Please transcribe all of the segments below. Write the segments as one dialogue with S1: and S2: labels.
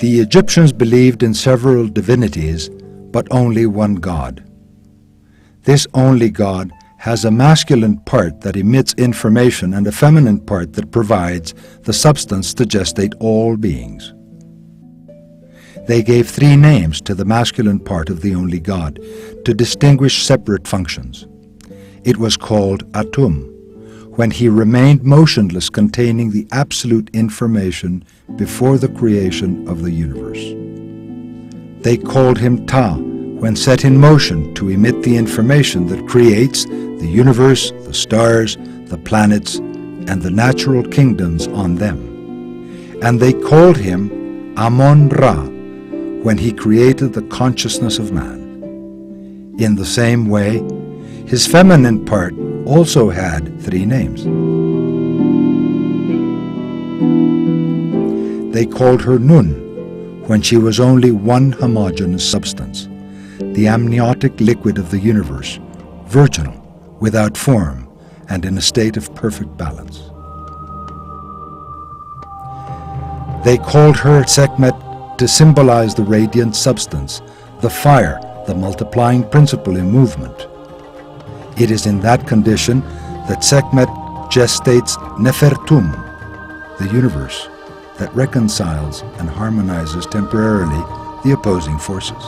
S1: The Egyptians believed in several divinities, but only one God. This only God has a masculine part that emits information and a feminine part that provides the substance to gestate all beings. They gave 3 names to the masculine part of the only God to distinguish separate functions. It was called Atum, when he remained motionless, containing the absolute information before the creation of the universe. They called him Ta, when set in motion to emit the information that creates the universe, the stars, the planets, and the natural kingdoms on them. And they called him Amon-Ra, when he created the consciousness of man. In the same way, his feminine part also had 3 names. They called her Nun, when she was only one homogeneous substance, the amniotic liquid of the universe, virginal, without form, and in a state of perfect balance. They called her Sekhmet to symbolize the radiant substance, the fire, the multiplying principle in movement. It is in that condition that Sekhmet gestates Nefertum, the universe, that reconciles and harmonizes temporarily the opposing forces.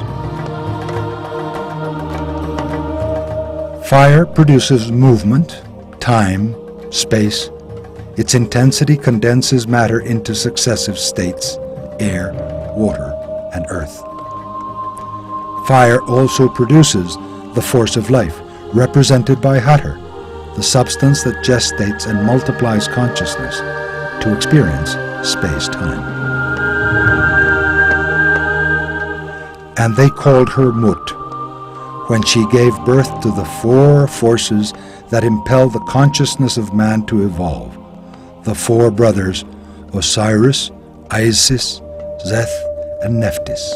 S1: Fire produces movement, time, space. Its intensity condenses matter into successive states: air, water, and earth. Fire also produces the force of life, represented by Hathor, the substance that gestates and multiplies consciousness to experience space-time. And they called her Mut, when she gave birth to the 4 forces that impel the consciousness of man to evolve, the 4 brothers, Osiris, Isis, Seth, and Nephthys.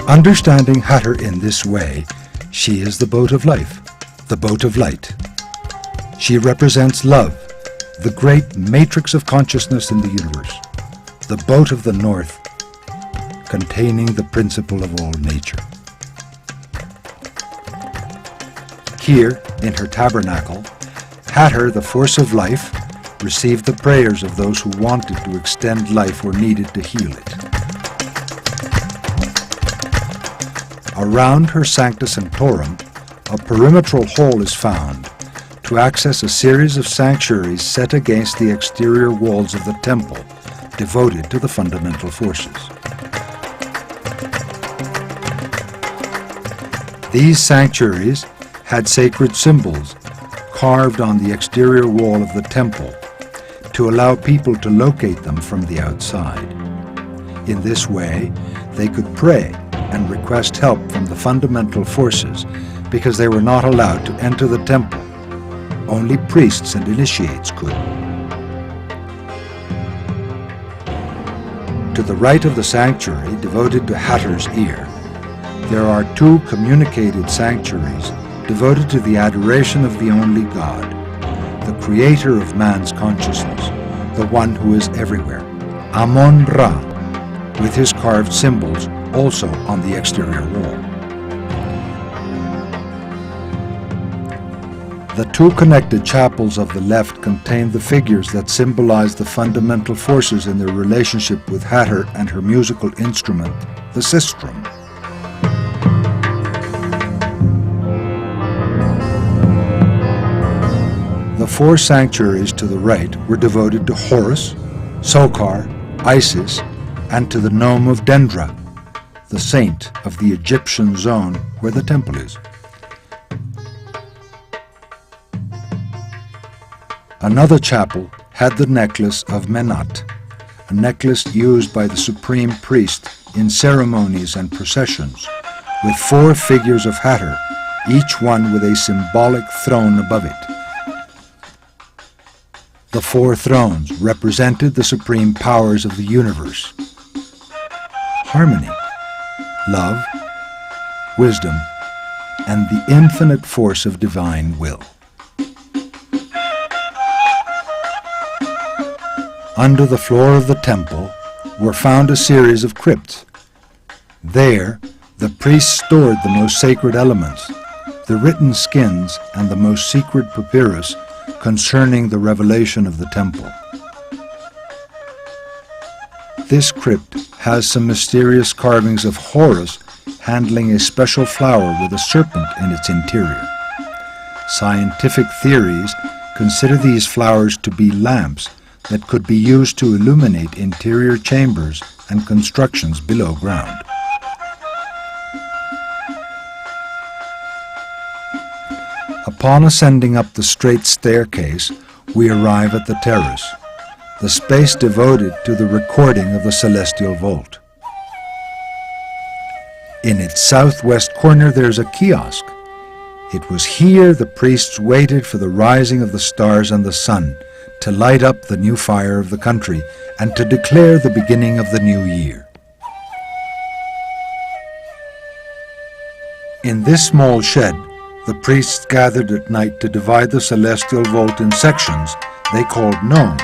S1: Understanding Hathor in this way, she is the boat of life, the boat of light. She represents love, the great matrix of consciousness in the universe, the boat of the north, containing the principle of all nature. Here, in her tabernacle, Hathor, the force of life, received the prayers of those who wanted to extend life or needed to heal it. Around her Sancta Sanctorum, a perimetral hall is found to access a series of sanctuaries set against the exterior walls of the temple, devoted to the fundamental forces. These sanctuaries had sacred symbols carved on the exterior wall of the temple to allow people to locate them from the outside. In this way, they could pray and request help from the fundamental forces because they were not allowed to enter the temple. Only priests and initiates could. To the right of the sanctuary devoted to Hathor's ear, there are 2 communicated sanctuaries devoted to the adoration of the only God, the creator of man's consciousness, the one who is everywhere, Amon-Ra, with his carved symbols also on the exterior wall. The 2 connected chapels of the left contain the figures that symbolize the fundamental forces in their relationship with Hathor and her musical instrument, the sistrum. The 4 sanctuaries to the right were devoted to Horus, Sokar, Isis, and to the nome of DENDERAH, the saint of the Egyptian zone where the temple is. Another chapel had the necklace of Menat, a necklace used by the supreme priest in ceremonies and processions, with 4 figures of Hathor, each one with a symbolic throne above it. The 4 thrones represented the supreme powers of the universe: harmony, love, wisdom, and the infinite force of divine will. Under the floor of the temple were found a series of crypts. There, the priests stored the most sacred elements, the written skins and the most secret papyrus concerning the revelation of the temple. This crypt has some mysterious carvings of Horus handling a special flower with a serpent in its interior. Scientific theories consider these flowers to be lamps that could be used to illuminate interior chambers and constructions below ground. Upon ascending up the straight staircase, we arrive at the terrace, the space devoted to the recording of the celestial vault. In its southwest corner there's a kiosk. It was here the priests waited for the rising of the stars and the sun to light up the new fire of the country and to declare the beginning of the new year. In this small shed, the priests gathered at night to divide the celestial vault in sections they called gnomes,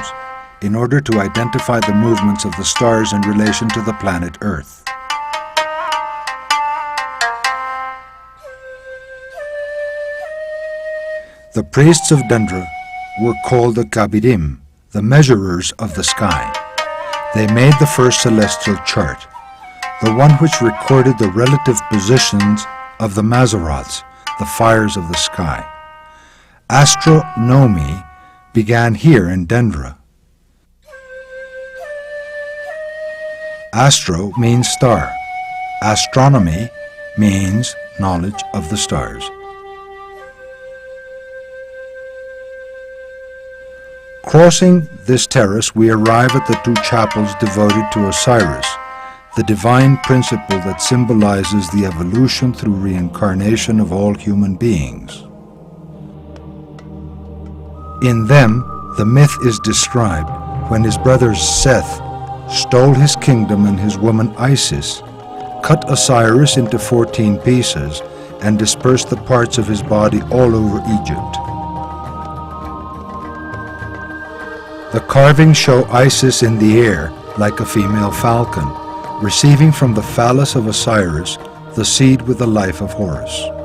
S1: in order to identify the movements of the stars in relation to the planet Earth. The priests of DENDERAH were called the Kabidim, the measurers of the sky. They made the first celestial chart, the one which recorded the relative positions of the Mazzaroths, the fires of the sky. Astronomy began here in DENDERAH. Astro means star. Astronomy means knowledge of the stars. Crossing this terrace, we arrive at the two chapels devoted to Osiris, the divine principle that symbolizes the evolution through reincarnation of all human beings. In them, the myth is described when his brother Seth stole his kingdom and his woman Isis, cut Osiris into 14 pieces, and dispersed the parts of his body all over Egypt. The carvings show Isis in the air like a female falcon, receiving from the phallus of Osiris the seed with the life of Horus.